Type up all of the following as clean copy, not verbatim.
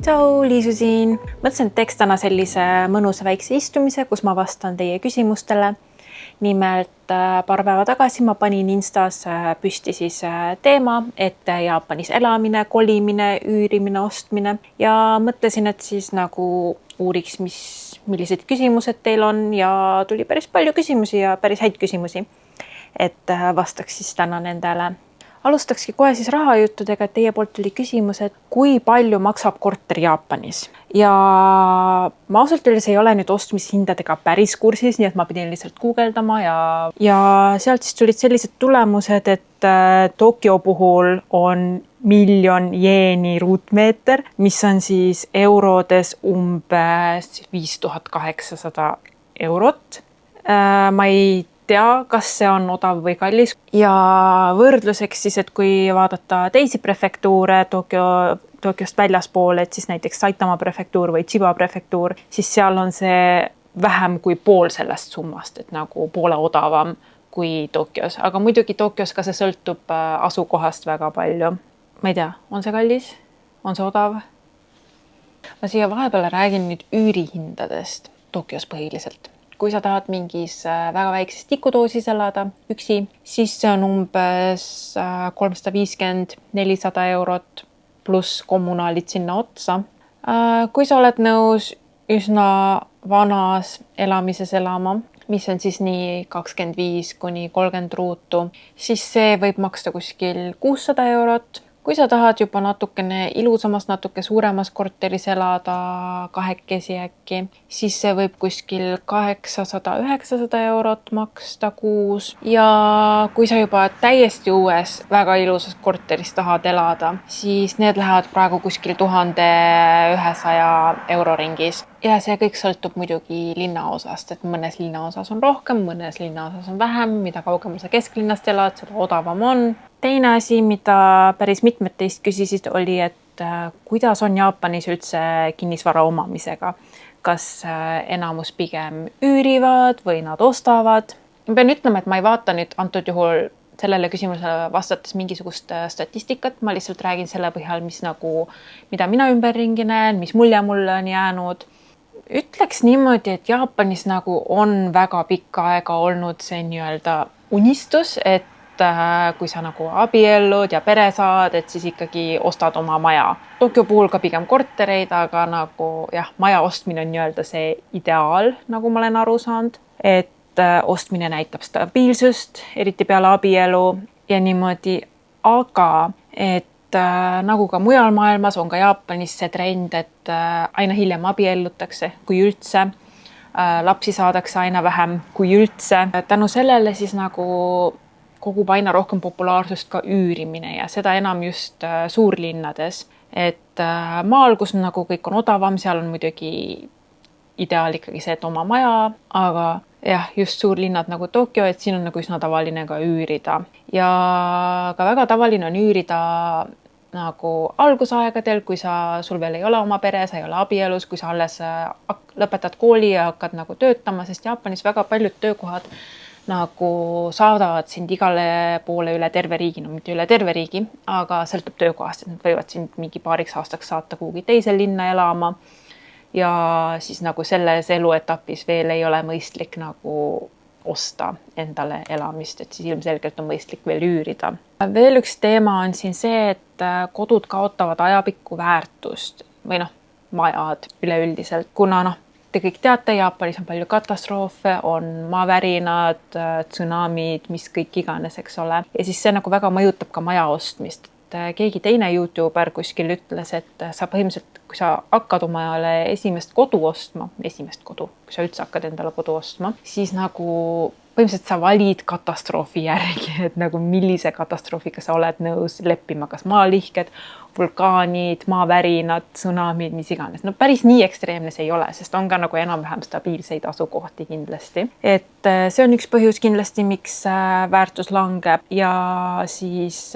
Tšau, Liisu siin. Mõtlesin, et teeks täna sellise mõnusa väikse istumise, kus ma vastan teie küsimustele. Nimelt paar päeva tagasi ma panin Instas püsti siis teema, et Jaapanis elamine, kolimine, üürimine, ostmine. Ja mõtlesin, et siis nagu uuriks, millised küsimused teil on ja tuli päris palju küsimusi ja päris häid küsimusi. Et vastaks siis täna nendele. Alustakski kohe siis rahajuttudega, et teie poolt tuli küsimus, et kui palju maksab korter Jaapanis. Ja ma ausalt öeldes ei ole nüüd ostmishindadega päris kursis, nii et ma pidin lihtsalt guugeldama ja sealt siis tulid sellised tulemused, et Tokyo puhul on 1 000 000 jeeni ruutmeeter, mis on siis eurodes umbes 5800 eurot. Ma ei tea, kas see on odav või kallis. Ja võrdluseks siis, et kui vaadata teisi prefektuure Tokyost väljaspool, et siis näiteks Saitama prefektuur või Chiba prefektuur, siis seal on see vähem kui pool sellest summast, et nagu poole odavam kui Tokyos. Aga muidugi Tokyos ka see sõltub asukohast väga palju. Ma ei tea, on see kallis? On see odav? Ma siia vahepeal räägin nüüd üürihindadest Tokyos põhiliselt. Kui sa tahad mingis väga väikses tikudoosis elada üksi, siis see on umbes 350–400 eurot pluss kommunaalid sinna otsa. Kui sa oled nõus üsna vanas elamises elama, mis on siis nii 25–30 ruutu, siis see võib maksta kuskil 600 eurot. Kui sa tahad juba natukene ilusamas, natuke suuremas korteris elada kahekesi äkki, siis see võib kuskil 800–900 eurot maksta kuus. Ja kui sa juba täiesti uues, väga ilusas korteris tahad elada, siis need lähevad praegu kuskil 1100 euro ringis. Ja see kõik sõltub muidugi linnaosast, et mõnes linnaosas on rohkem, mõnes linnaosas on vähem, mida kaugemal sa kesklinnast elad, seda odavam on. Teine asi, mida päris mitmed teist küsisid, oli, et kuidas on Jaapanis üldse kinnisvara omamisega. Kas enamus pigem üürivad või nad ostavad? Ma pean ütlema, et ma ei vaata nüüd antud juhul sellele küsimusele vastates mingisugust statistikat. Ma lihtsalt räägin selle põhjal, mida mina ümberringi näen, mis mulle on jäänud. Ütleks niimoodi, et Jaapanis on väga pikka aega olnud see nii-öelda unistus, et kui sa abiellud ja pere saad, et siis ikkagi ostad oma maja. Tokyo puhul ka pigem kortereid, aga maja ostmine on nii-öelda see ideaal, nagu ma olen aru saanud. Et ostmine näitab stabiilsust, eriti peale abielu ja niimoodi. Aga et nagu ka mujal maailmas on ka Jaapanis see trend, et aina hiljem abiellutakse, kui üldse. Lapsi saadakse aina vähem, kui üldse. Tänu sellele siis kogub aina rohkem populaarsust ka üürimine ja seda enam just suurlinnades. Et maal, kus kõik on odavam, seal on muidugi ideaal ikkagi see, et oma maja, aga just suurlinnad nagu Tokyo, et siin on üsna tavaline ka üürida. Ja ka väga tavaline on üürida algusaegadel, kui sul veel ei ole oma pere, sa ei ole abielus, kui sa alles lõpetad kooli ja hakkad töötama, sest Jaapanis väga paljud töökohad saadavad sind igale poole üle terve riigi, mitte üle terve riigi, aga sõltub töökohast, et nad võivad sind mingi paariks aastaks saata kuhugi teise linna elama ja siis selles eluetapis veel ei ole mõistlik osta endale elamist, et siis ilmselgelt on mõistlik veel üürida. Veel üks teema on siin see, et kodud kaotavad ajapikku väärtust või majad üleüldiselt, kuna te kõik teate, Jaapanis on palju katastroofe, on maavärinad, tsunamid, mis kõik iganes, eks ole. Ja siis see väga mõjutab ka maja ostmist. Keegi teine YouTuber kuskil ütles, et sa põhimõtteliselt, kui sa hakkad omale esimest kodu ostma, kui sa üldse hakkad endale kodu ostma, siis põhimõtteliselt sa valid katastroofi järgi, et millise katastroofiga sa oled nõus leppima, kas maalihked, vulkaanid, maavärinad, tsunamid, mis iganes. Päris nii ekstreemne see ei ole, sest on ka enam-vähem stabiilseid asukohti kindlasti. Et see on üks põhjus kindlasti, miks väärtus langeb ja siis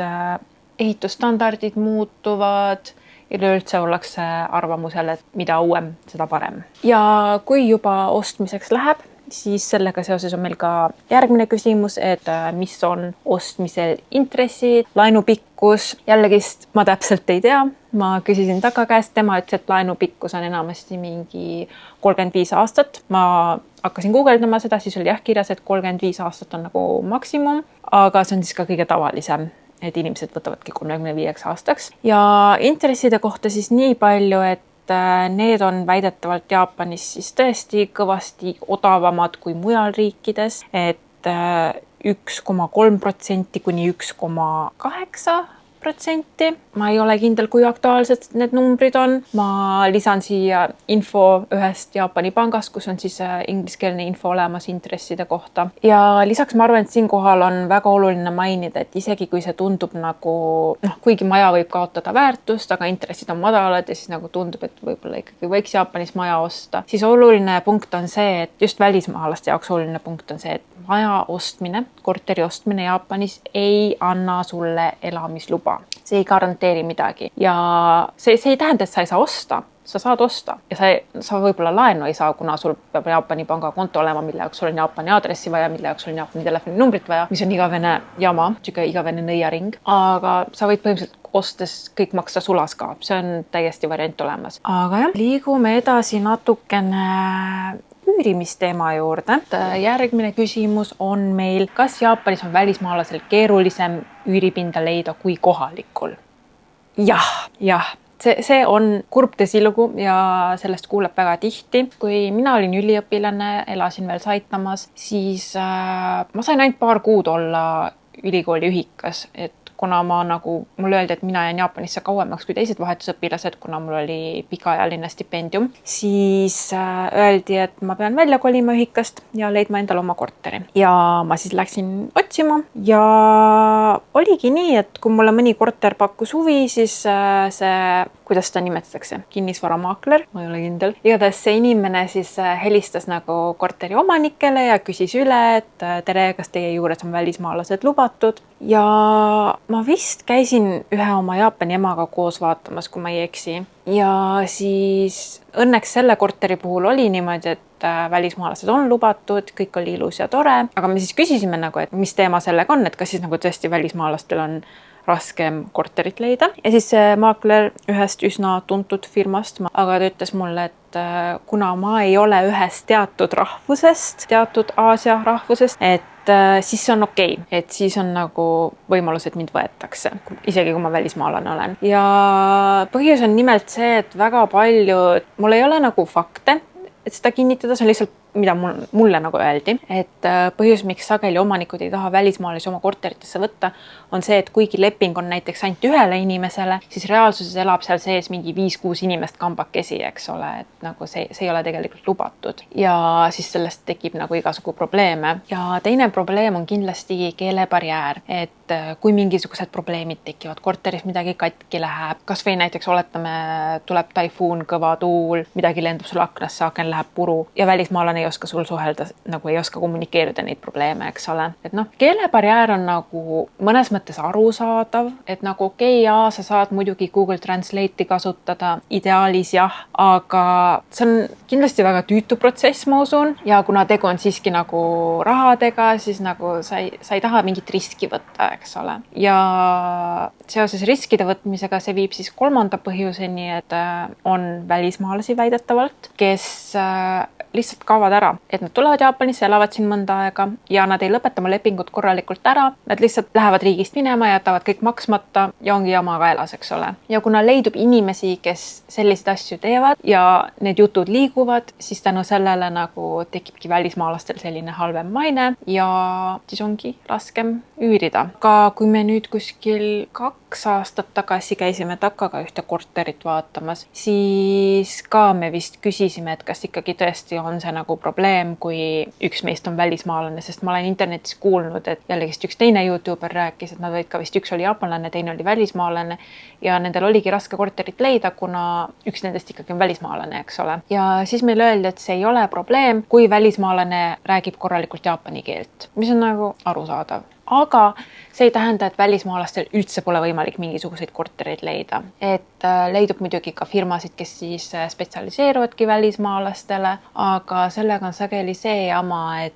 ehitusstandardid muutuvad ja üldse ollakse arvamusel, et mida uuem, seda parem. Ja kui juba ostmiseks läheb, Siis sellega seoses on meil ka järgmine küsimus, et mis on ostmisel intressid, laenupikkus. Jällegist ma täpselt ei tea. Ma küsisin Taka käest, tema ütles, et laenupikkus on enamasti mingi 35 aastat. Ma hakkasin guugeldama seda, siis oli kirjas, et 35 aastat on nagu maksimum, aga see on siis ka kõige tavalisem, et inimesed võtavadki 35 aastaks. Ja intresside kohta siis nii palju, et need on väidetavalt Jaapanis siis tõesti kõvasti odavamad kui mujal riikides, et 1,3% kuni 1,8%. Ma ei ole kindel, kui aktuaalsed need numbrid on. Ma lisan siia info ühest Jaapani pangast, kus on siis ingliskeelne info olemas intresside kohta. Ja lisaks ma arvan, et siinkohal on väga oluline mainida, et isegi kui see tundub nagu, kuigi maja võib kaotada väärtust, aga intressid on madalad ja siis nagu tundub, et võib-olla ikkagi võiks Jaapanis maja osta, siis oluline punkt on see, et just välismaalaste jaoks oluline punkt on see, et maja ostmine, korteri ostmine Jaapanis ei anna sulle elamisluba. See ei garanteeri midagi ja see ei tähenda, et sa ei saa osta. Sa saad osta ja sa võib-olla laenu ei saa, kuna sul peab Jaapani pangakonto olema, mille jaoks sul on Jaapani aadressi vaja, mille jaoks sul on Jaapani telefoninumbrit vaja, mis on igavene jama, igavene nõiaring. Aga sa võid põhimõtteliselt ostes kõik maksta sulas ka. See on täiesti variant olemas. Aga jah, liigume edasi natukene üürimisteema juurde. Järgmine küsimus on meil, kas Jaapanis on välismaalasel keerulisem üüripinda leida kui kohalikul? Jah. See on kurb tõsilugu ja sellest kuuleb väga tihti. Kui mina olin üliõpilane, elasin veel Saitamas, siis ma sain ainult paar kuud olla ülikooli ühikas, et kuna mulle öeldi, et mina jään Jaapanisse kauemaks kui teised vahetusõpilased, kuna mul oli pikaajaline stipendium, siis öeldi, et ma pean välja kolima ühikast ja leidma endale oma korteri. Ja ma siis läksin otsima ja oligi nii, et kui mulle mõni korter pakkus huvi, siis see, kuidas ta nimetatakse, kinnisvaramaakler, ma ei ole kindel. Igatahes see inimene siis helistas nagu korteri omanikele ja küsis üle, et tere, kas teie juures on välismaalased lubatud. Ja ma vist käisin ühe oma Jaapani emaga koos vaatamas, kui ma ei eksi. Ja siis õnneks selle korteri puhul oli niimoodi, et välismaalased on lubatud, kõik oli ilus ja tore. Aga me siis küsisime nagu, et mis teema sellega on, et kas siis nagu tõesti välismaalastel on raskem korterit leida. Ja siis see maakler ühest üsna tuntud firmast, aga ta ütles mulle, et kuna ma ei ole ühest teatud rahvusest, teatud Aasia rahvusest, et siis see on okei. Et siis on nagu võimalus, et mind võetakse, isegi kui ma välismaalane olen. Ja põhjus on nimelt see, et väga palju, mul ei ole nagu fakte, et seda kinnitada, see on lihtsalt mida mulle nagu öeldi, et põhjus, miks sageli omanikud ei taha välismaalasi oma korteritesse võtta, on see, et kuigi leping on näiteks ainult ühele inimesele, siis reaalsuses elab seal sees mingi 5-6 inimest kambakesi, eks ole, et nagu see ei ole tegelikult lubatud. Ja siis sellest tekib nagu igasugu probleeme. Ja teine probleem on kindlasti keelebarjäär, et kui mingisugused probleemid tekivad, korteris midagi katki läheb, kas või näiteks oletame, tuleb taifuun, kõva tuul, midagi lendab sul aknasse, aken läheb puru ja välismaalane ei oska sul suhelda, nagu ei oska kommunikeerida neid probleeme, eks ole. Et keelebarjäär on nagu mõnes mõttes arusaadav, et nagu okei, sa saad muidugi Google Translate'i kasutada, ideaalis jah, aga see on kindlasti väga tüütu protsess, ma usun, ja kuna tegu on siiski nagu rahadega, siis nagu sa ei taha mingit riski võtta, eks ole. Ja seoses riskide võtmisega see viib siis kolmanda põhjuseni, et on välismaalasi väidetavalt, kes lihtsalt kaovad ära, et nad tulevad Jaapanisse, elavad siin mõnda aega ja nad ei lõpeta oma lepingut korralikult ära, nad lihtsalt lähevad riigist minema ja jätavad kõik maksmata ja ongi jama kaelas, eks ole. Ja kuna leidub inimesi, kes selliseid asju teevad ja need jutud liiguvad, siis tänu sellele nagu tekibki välismaalastel selline halvem maine ja siis ongi raskem üürida. Ka kui me nüüd kuskil 2 aastat tagasi käisime Takaga ühte korterit vaatamas, siis ka me vist küsisime, et kas ikkagi tõesti on see nagu probleem, kui üks meist on välismaalane, sest ma olen internetis kuulnud, et jällegist üks teine YouTuber rääkis, et nad olid ka vist üks oli jaapanlane, teine oli välismaalane ja nendel oligi raske korterit leida, kuna üks nendest ikkagi on välismaalane, eks ole. Ja siis meil öeldi, et see ei ole probleem, kui välismaalane räägib korralikult jaapani keelt, mis on nagu arusaadav. aga see ei tähenda, et välismaalastel üldse pole võimalik mingisuguseid kortereid leida. Et leidub muidugi ka firmasid, kes siis spetsialiseeruvadki välismaalastele, aga sellega on sageli see jama, et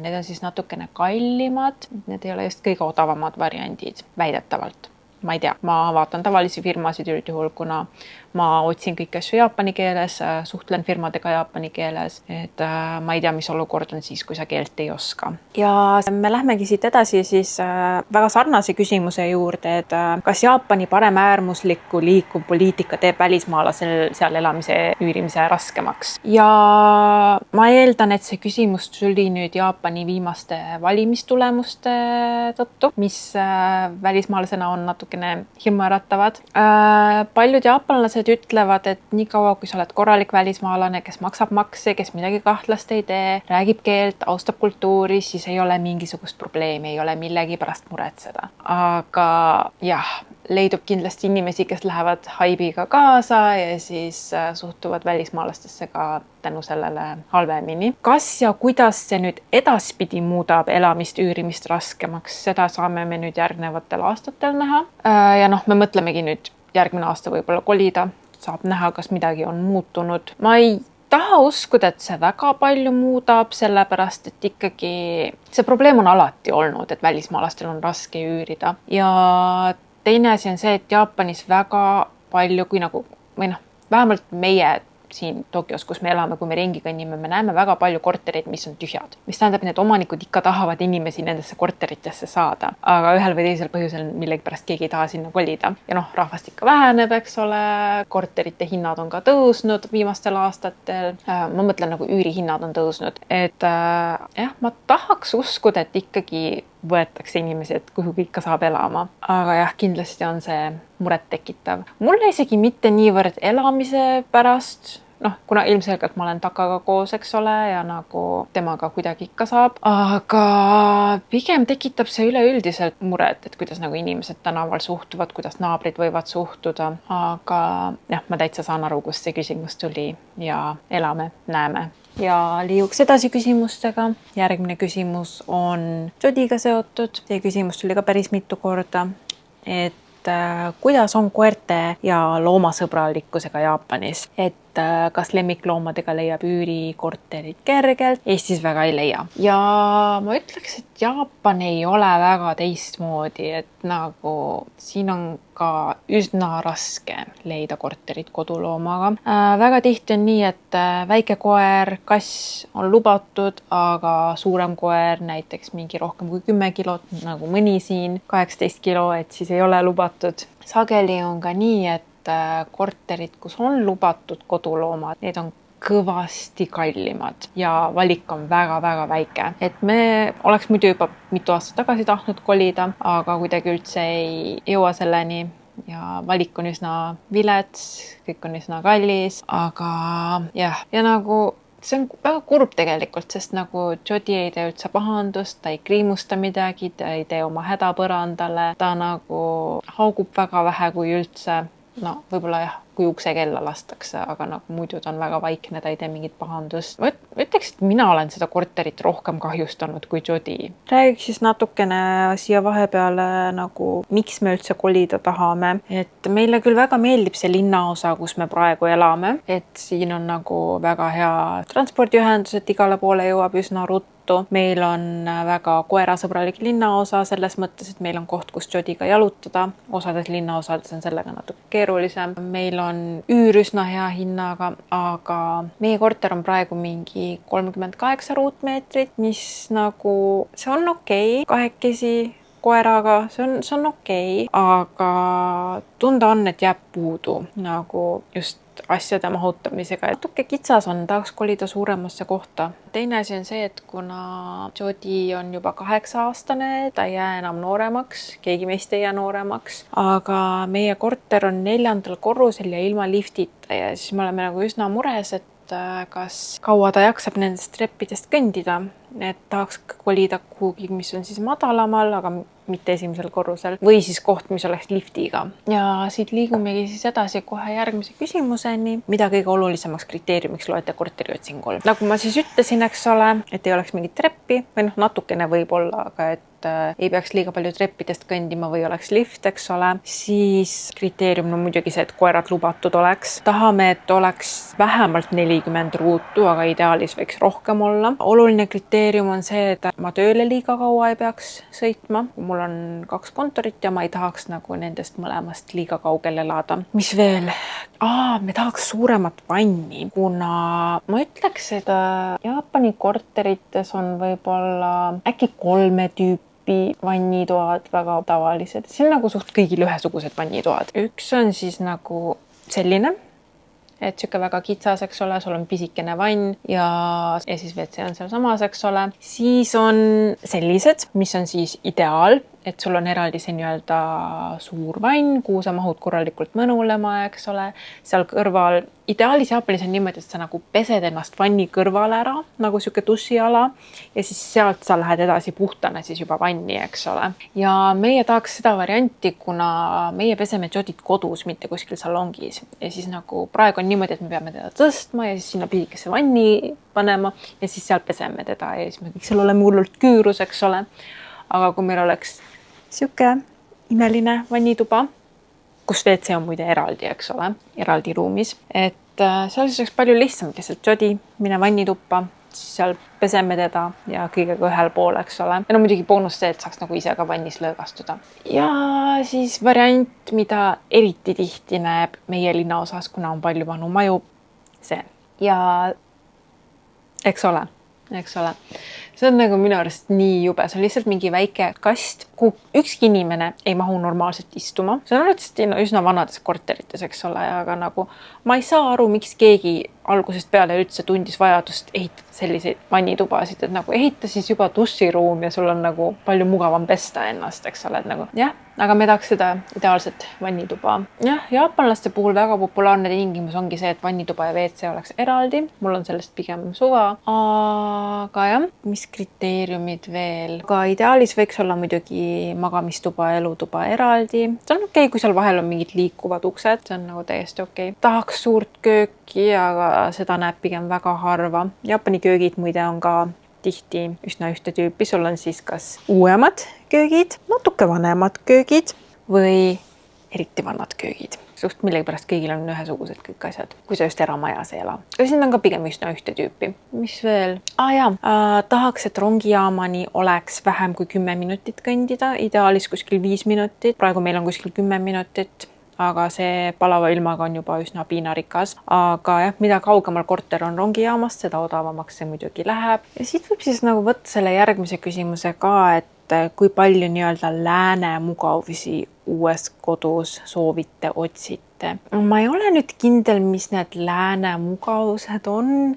need on siis natukene kallimad, need ei ole just kõige odavamad variandid, väidetavalt. Ma ei tea, ma vaatan tavalisi firmasid üldjuhul, kuna ma otsin kõiki asju jaapani keeles, suhtlen firmadega jaapani keeles, et ma ei tea, mis olukord on siis, kui sa keelt ei oska. Ja me lähmegi siit edasi siis väga sarnase küsimuse juurde, et kas Jaapani paremäärmusliku liikuv poliitika teeb välismaalasel seal elamise üürimise raskemaks. Ja ma eeldan, et see küsimus tuli nüüd Jaapani viimaste valimistulemuste tõttu, mis välismaalasena on natukene hirmuäratavad. Paljud jaapanlased ütlevad, et nii kaua, kui sa oled korralik välismaalane, kes maksab makse, kes midagi kahtlast ei tee, räägib keelt, austab kultuuri, siis ei ole mingisugust probleemi, ei ole millegi pärast muretseda. Aga jah, leidub kindlasti inimesi, kes lähevad haibiga kaasa ja siis suhtuvad välismaalastesse ka tänu sellele halvemini. Kas ja kuidas see nüüd edaspidi muudab elamist, üürimist raskemaks, seda saame me nüüd järgnevatel aastatel näha. Ja me mõtlemegi nüüd järgmine aasta võib-olla kolida, saab näha, kas midagi on muutunud. Ma ei taha uskuda, et see väga palju muudab, sellepärast, et ikkagi see probleem on alati olnud, et välismaalastel on raske üürida. Ja teine asi on see, et Jaapanis väga palju, vähemalt meie siin Tokyos, kus me elame, kui me ringi kõnnime, me näeme väga palju kortereid, mis on tühjad. Mis tähendab, et omanikud ikka tahavad inimesi nendesse korteritesse saada, aga ühel või teisel põhjusel millegipärast keegi ei taha sinna kolida. Ja rahvast ikka väheneb, eks ole, korterite hinnad on ka tõusnud viimastel aastatel. Ma mõtlen, üürihinnad on tõusnud. Et ma tahaks uskuda, et ikkagi võetakse inimesi, et kuhugi ikka saab elama. Aga jah, kindlasti on see muret tekitav. Mulle isegi mitte niivõrd elamise pärast, kuna ilmselgelt ma olen Takaga koos, eks ole, ja temaga kuidagi ikka saab. Aga pigem tekitab see üleüldiselt muret, et kuidas inimesed tänaval suhtuvad, kuidas naabrid võivad suhtuda. Aga jah, ma täitsa saan aru, kust see küsimus tuli ja elame, näeme. Ja liiguks edasi küsimustega. Järgmine küsimus on Jodiga seotud. See küsimus tuli ka päris mitu korda. Et kuidas on koerte ja loomasõbralikkusega Jaapanis? Et kas lemmikloomadega leiab üürikorterid kergelt? Eestis väga ei leia. Ja ma ütleks, et Jaapan ei ole väga teistmoodi, et siin on ka üsna raske leida korterit koduloomaga. Väga tihti on nii, et väike koer, kass on lubatud, aga suurem koer, näiteks mingi rohkem kui 10 kilot, nagu mõni siin, 18 kilo, et siis ei ole lubatud. Sageli on ka nii, et korterid, kus on lubatud koduloomad, need on kõvasti kallimad ja valik on väga-väga väike. Et me oleks muidu juba mitu aastat tagasi tahtnud kolida, aga kuidagi üldse ei jõua selleni ja valik on üsna vilets, kõik on üsna kallis, aga jah, ja see on väga kurb tegelikult, sest Jodi ei tee üldse pahandust, ta ei kriimusta midagi, ta ei tee oma häda põrandale, ta haugub väga vähe kui üldse. Võib-olla jah, kui uksekella lastakse, aga muidu ta on väga vaikne, ta ei tee mingit pahandust. Ma ütleks, et mina olen seda korterit rohkem kahjustanud kui Jodi. Räägiks siis natukene siia vahepeale, miks me üldse kolida tahame. Et meile küll väga meeldib see linnaosa, kus me praegu elame. Et siin on väga hea transpordiühendus, et igale poole jõuab üsna ruttu. Meil on väga koerasõbralik linnaosa selles mõttes, et meil on koht, kus Jodiga jalutada. Osades linnaosades on sellega natuke keerulisem. Meil on üür üsna hea hinnaga, aga meie korter on praegu mingi 38 ruutmeetrit, mis see on okei, kahekesi koeraga, see on okei, aga tunda on, et jääb puudu just asjade mahutamisega. Natuke kitsas on, tahaks kolida suuremasse kohta. Teine asi on see, et kuna Jodi on juba 8-aastane, ta ei jää enam nooremaks, keegi meist ei jää nooremaks, aga meie korter on 4. korrusel ja ilma liftita ja siis me oleme üsna mures, et kas kaua ta jaksab nendest treppidest kõndida, et tahaks kolida kuhugi, mis on siis madalamal, aga mitte esimesel korrusel, või siis koht, mis oleks liftiga. Ja siit liigumegi siis edasi kohe järgmise küsimuseni. Mida kõige olulisemaks kriteeriumiks loete korteriotsingul? Nagu ma siis ütlesin, eks ole, et ei oleks mingit treppi, või natukene võib-olla, aga et et ei peaks liiga palju treppidest kõndima või oleks lift, eks ole. Siis kriteerium on muidugi see, et koerad lubatud oleks. Tahame, et oleks vähemalt 40 ruutu, aga ideaalis võiks rohkem olla. Oluline kriteerium on see, et ma tööle liiga kaua ei peaks sõitma. Mul on 2 kontorit ja ma ei tahaks nagu nendest mõlemast liiga kaugel elada. Mis veel? Me tahaks suuremat vanni, kuna ma ütleks, et Jaapani korterites on võib-olla äkki 3 tüüpi vannitoad väga tavalised. See on nagu suht kõigil ühesugused vannitoad. Üks on siis nagu selline, et siuke väga kitsas, eks ole, sul on pisikene vann ja siis WC on seal samas, eks ole. Siis on sellised, mis on siis ideaal, et sul on eraldi see nii-öelda suur vann, kuhu sa mahud korralikult mõnulema, eks ole. Seal kõrval, ideaalis Jaapanis on niimoodi, et sa nagu pesed ennast vanni kõrval ära, nagu siuke dušiala ja siis sealt sa lähed edasi puhtana siis juba vanni, eks ole. Ja meie tahaks seda varianti, kuna meie peseme jodid kodus, mitte kuskil salongis. Ja siis nagu praegu on niimoodi, et me peame teda tõstma ja siis sinna pisikesse vanni panema ja siis seal peseme teda ja siis me kõik seal oleme hullult küürus, eks ole. Aga kui meil oleks siuke imeline vannituba, kus WC on muide eraldi, eks ole, eraldi ruumis, et seal siis oleks palju lihtsam, lihtsalt jodi, mine vannituppa, siis seal peseme teda ja kõigega ühel pool, eks ole. Ja no muidugi boonus see, et saaks nagu ise ka vannis lõõgastuda. Ja siis variant, mida eriti tihti näeb meie linnaosas, kuna on palju vanu maju, see. Ja eks ole. See on nagu minu arust nii jube, see on lihtsalt mingi väike kast, kuhu ükski inimene ei mahu normaalselt istuma. See on alati üsna vanades korterites, eks ole, aga nagu ma ei saa aru, miks keegi algusest peale üldse tundis vajadust ehitada selliseid vannitubasid, et nagu ehita siis juba duširuum ja sul on nagu palju mugavam pesta ennast, eks ole, et nagu jah, aga me tahaks seda ideaalset vannituba. Jah, jaapanlaste puhul väga populaarne tingimus ongi see, et vannituba ja WC oleks eraldi. Mul on sellest pigem suva. Aga jah, mis kriteeriumid veel? Aga ideaalis võiks olla muidugi magamistuba ja elutuba eraldi. See on okei, kui seal vahel on mingid liikuvad uksed. See on nagu täiesti okei. Tahaks suurt kööki, aga seda näeb pigem väga harva. Jaapani köögid muide on ka tihti üsna ühte tüüpi. Sul on siis kas uuemad köögid, natuke vanemad köögid või eriti vanad köögid. Suht millegipärast kõigil on ühesugused kõik asjad, kui sa just eramajas ei ela. Ja siin on ka pigem üsna ühte tüüpi. Mis veel? Tahaks, et rongijaamani oleks vähem kui 10 minutit kõndida. Ideaalis kuskil 5 minutit. Praegu meil on kuskil 10 minutit. Aga see palava ilmaga on juba üsna piinarikas. Aga jah, mida kaugemal korter on rongijaamast, seda odavamaks see muidugi läheb. Ja siit võib siis nagu võtta selle järgmise küsimuse ka, et kui palju nii-öelda lääne mugavusi uues kodus soovite, otsite. Ma ei ole nüüd kindel, mis need lääne mugavused on.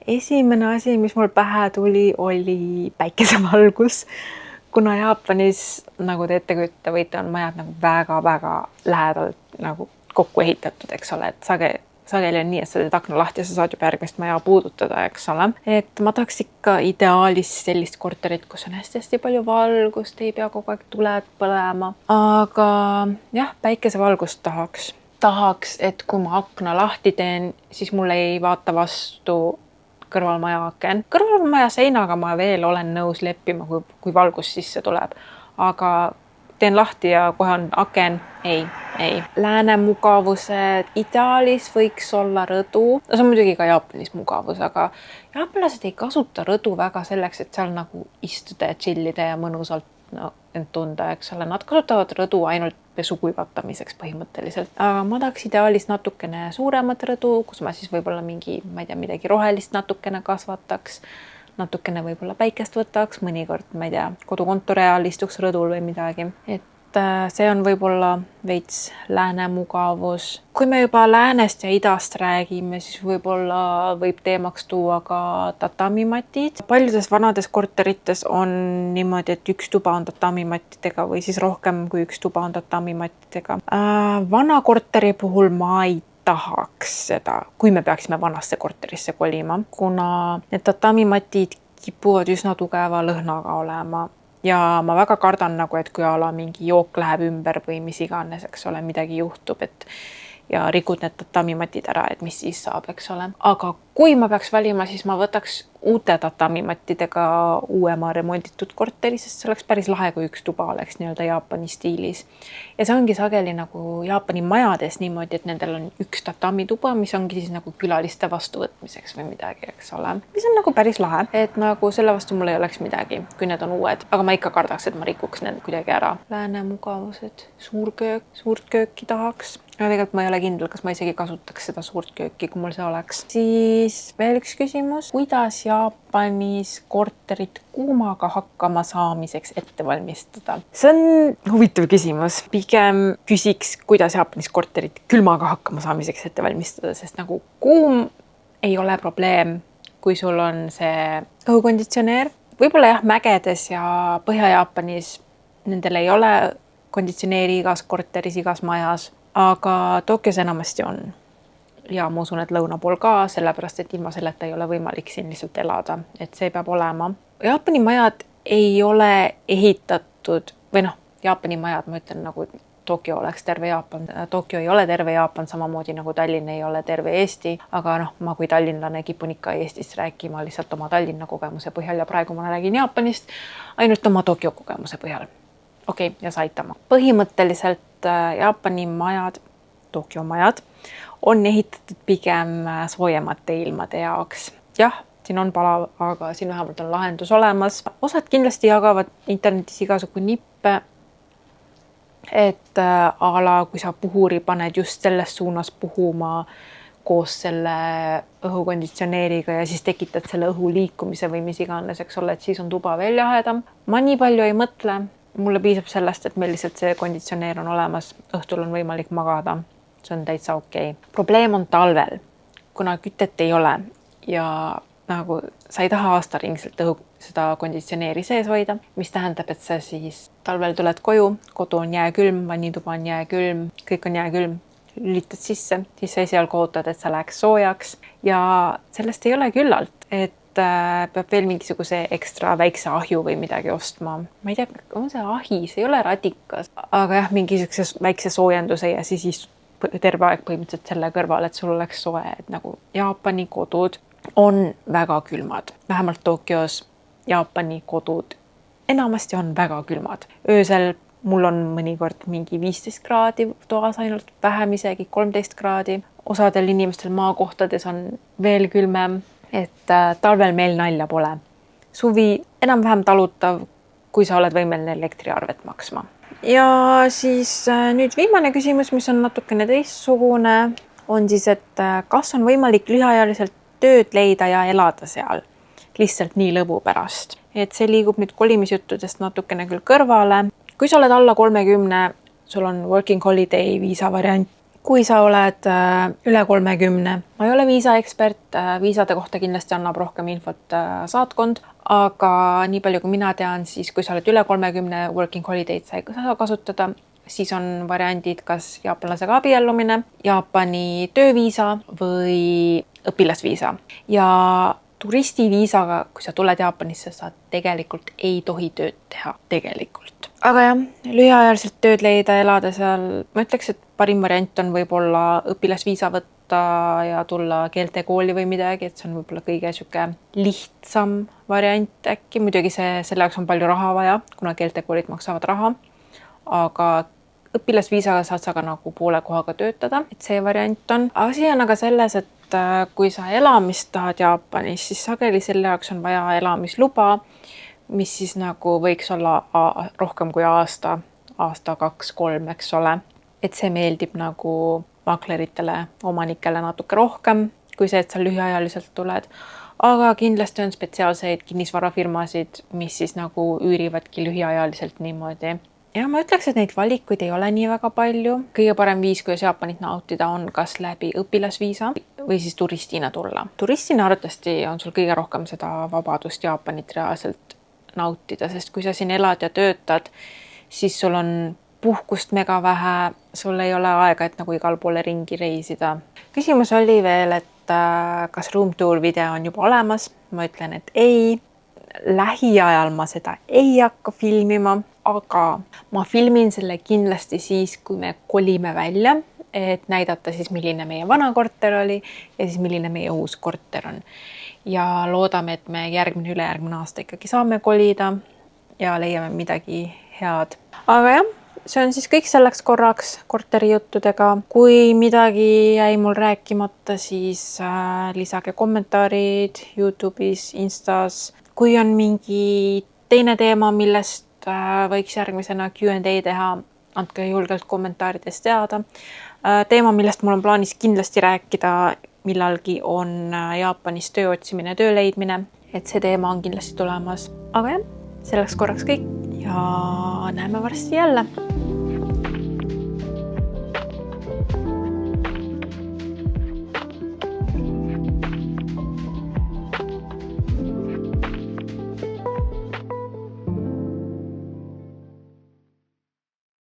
Esimene asi, mis mul pähe tuli, oli päikesevalgus. Kuna Jaapanis, nagu te ette kujutate võite, on majad nagu väga-väga lähedalt nagu kokku ehitatud, eks ole, et sageli on nii, et sa teed akna lahti ja sa saad juba järgmist maja puudutada, eks ole. Et ma tahaks ikka ideaalis sellist korterit, kus on hästi palju valgust, ei pea kogu aeg tuled põlema. Aga jah, päikesevalgust tahaks, et kui ma akna lahti teen, siis mul ei vaata vastu kõrvalmaja aken. Kõrvalmaja seinaga ma veel olen nõus leppima, kui valgus sisse tuleb. Aga teen lahti ja kohe on aken. Ei. Lääne mugavused ideaalis võiks olla rõdu. See on muidugi ka Jaapanis mugavus, aga jaapanlased ei kasuta rõdu väga selleks, et seal nagu istuda ja chillida ja mõnusalt end tunda, eks ole. Nad kasutavad rõdu ainult pesu kuivatamiseks põhimõtteliselt. Aga ma tahaks ideaalis natukene suuremat rõdu, kus ma siis võib-olla midagi rohelist natukene kasvataks, natukene võib-olla päikest võtaks, mõnikord, kodukontori ajal istuks rõdul või midagi. Et see on võib-olla veits lääne mugavus. Kui me juba läänest ja idast räägime, siis võib-olla võib teemaks tuua ka tatamimatid. Paljudes vanades korterites on niimoodi, et üks tuba on tatamimattidega või siis rohkem kui üks tuba on tatamimattidega. Vana korteri puhul ma ei tahaks seda, kui me peaksime vanasse korterisse kolima, kuna need tatamimatid kipuvad üsna tugeva lõhnaga olema. Ja ma väga kardan nagu, et kui mingi jook läheb ümber või mis iganes, eks ole, midagi juhtub, ja rikud need tatamimatid ära, et mis siis saab, eks ole. Aga kui ma peaks valima, siis ma võtaks uute tatamimattidega uuema remonditud korteri, sest see oleks päris lahe, kui üks tuba oleks nii-öelda Jaapani stiilis. Ja see ongi sageli nagu Jaapani majades niimoodi, et nendel on üks tatamituba, mis ongi siis nagu külaliste vastuvõtmiseks või midagi, eks ole. Mis on nagu päris lahe, et nagu selle vastu mul ei oleks midagi, kui need on uued. Aga ma ikka kardaks, et ma rikuks need kuidagi ära. Lääne mugavused, suurt kööki tahaks. Ja tegelikult ma ei ole kindel, kas ma isegi kasutaks seda suurt kööki, kui mul see oleks. Siis veel üks küsimus. Kuidas Jaapanis korterit kuumaga hakkama saamiseks ette valmistada? See on huvitav küsimus. Pigem küsiks, kuidas Jaapanis korterit külmaga hakkama saamiseks ette valmistada, sest nagu kuum ei ole probleem, kui sul on see õhukonditsioneer. Võib-olla jah, mägedes ja Põhja-Jaapanis nendel ei ole konditsioneeri igas korteris, igas majas. Aga Tokyos enamasti on. Ja ma usun, et lõuna pool ka, sellepärast, et ilma selleta ei ole võimalik siin lihtsalt elada. Et see peab olema. Jaapani majad ei ole ehitatud, või noh, Jaapani majad, ma ütlen nagu Tokyo oleks terve Jaapan. Tokyo ei ole terve Jaapan, samamoodi nagu Tallinn ei ole terve Eesti. Aga noh, ma kui tallinlane kipun ikka Eestist rääkima lihtsalt oma Tallinna kogemuse põhjal ja praegu ma räägin Jaapanist ainult oma Tokyo kogemuse põhjal. Okei, ja Saitama. Põhimõtteliselt Jaapani majad, Tokyo majad, on ehitatud pigem soojemate ilmade jaoks. Jah, siin on palav, aga siin vähemalt on lahendus olemas. Osad kindlasti jagavad internetis igasugu nippe, et ala, kui sa puhuri paned just selles suunas puhuma koos selle õhukonditsioneeriga ja siis tekitad selle õhu liikumise või mis iganes, eks ole, et siis on tuba veel jahedam. Ma nii palju ei mõtle. Mulle piisab sellest, et meil lihtsalt see konditsioneer on olemas, õhtul on võimalik magada, see on täitsa okei. Probleem on talvel, kuna kütet ei ole ja nagu sa ei taha aastaringselt seda konditsioneeri sees hoida, mis tähendab, et sa siis talvel tuled koju, kodu on jääkülm, vannituba on jääkülm, kõik on jääkülm, lülitad sisse, siis sa esialgu ootad, et sa läheks soojaks ja sellest ei ole küllalt, et peab veel mingisuguse ekstra väikse ahju või midagi ostma. Ma ei tea, on see ahi, see ei ole radikas, aga jah, mingisuguse väikse soojenduse ja siis istud terve aeg põhimõtteliselt selle kõrval, et sul oleks soe, et nagu Jaapani kodud on väga külmad. Vähemalt Tokyos Jaapani kodud enamasti on väga külmad. Öösel mul on mõnikord mingi 15 kraadi toas ainult, vähem isegi 13 kraadi. Osadel inimestel maakohtades on veel külmem. Et talvel meil nalja pole. Suvi enam-vähem talutav, kui sa oled võimeline elektriarvet maksma. Ja siis nüüd viimane küsimus, mis on natukene teistsugune, on siis, et kas on võimalik lühiajaliselt tööd leida ja elada seal lihtsalt nii lõbu pärast. Et see liigub nüüd kolimisjuttudest natukene küll kõrvale. Kui sa oled alla 30, sul on working holiday viisa variant. Kui sa oled üle 30, ma ei ole viisaekspert, viisade kohta kindlasti annab rohkem infot saatkond, aga nii palju kui mina tean, siis kui sa oled üle 30 working holiday'd sa ei saa kasutada, siis on variandid kas jaapanlasega abiellumine, Jaapani tööviisa või õpilasviisa. Ja turistiviisaga, kui sa tuled Jaapanisse, sa tegelikult ei tohi tööd teha tegelikult. Aga jah, lühiajaliselt tööd leida, elada seal, ma ütleks, et parim variant on võib-olla õpilasviisa võtta ja tulla keeltekooli või midagi, et see on võib-olla kõige siuke lihtsam variant äkki. Muidugi selle jaoks on palju raha vaja, kuna keeltekoolid maksavad raha, aga õpilasviisaga saad sa ka nagu poole kohaga töötada, et see variant on. Asi on aga selles, et kui sa elamist tahad Jaapanis, siis sageli selle jaoks on vaja elamisluba, mis siis nagu võiks olla rohkem kui aasta, 2-3, eks ole. Et see meeldib nagu makleritele, omanikele natuke rohkem, kui see, et sa lühiajaliselt tuled. Aga kindlasti on spetsiaalseid kinnisvarafirmasid, mis siis nagu üürivadki lühiajaliselt niimoodi. Ja ma ütleks, et neid valikuid ei ole nii väga palju. Kõige parem viis, kuidas Jaapanit nautida, on kas läbi õpilasviisa või siis turistina tulla. Turistina arvatavasti on sul kõige rohkem seda vabadust Jaapanit reaalselt nautida, sest kui sa siin elad ja töötad, siis sul on puhkust mega vähe, sul ei ole aega, et nagu igal poole ringi reisida. Küsimus oli veel, et kas room tour video on juba olemas. Ma ütlen, et ei. Lähiajal ma seda ei hakka filmima, aga ma filmin selle kindlasti siis, kui me kolime välja. et näidata siis, milline meie vana korter oli ja siis milline meie uus korter on. Ja loodame, et me ülejärgmine aasta ikkagi saame kolida ja leiame midagi head. Aga jah, see on siis kõik selleks korraks korterijuttudega. Kui midagi jäi mul rääkimata, siis lisage kommentaarid YouTube'is, Instas. Kui on mingi teine teema, millest võiks järgmisena Q&A teha, andke julgelt kommentaarides teada. Teema, millest mul on plaanis kindlasti rääkida millalgi, on Jaapanis töö otsimine, töö leidmine. Et see teema on kindlasti tulemas. Aga jah, selleks korraks kõik ja näeme varsti jälle.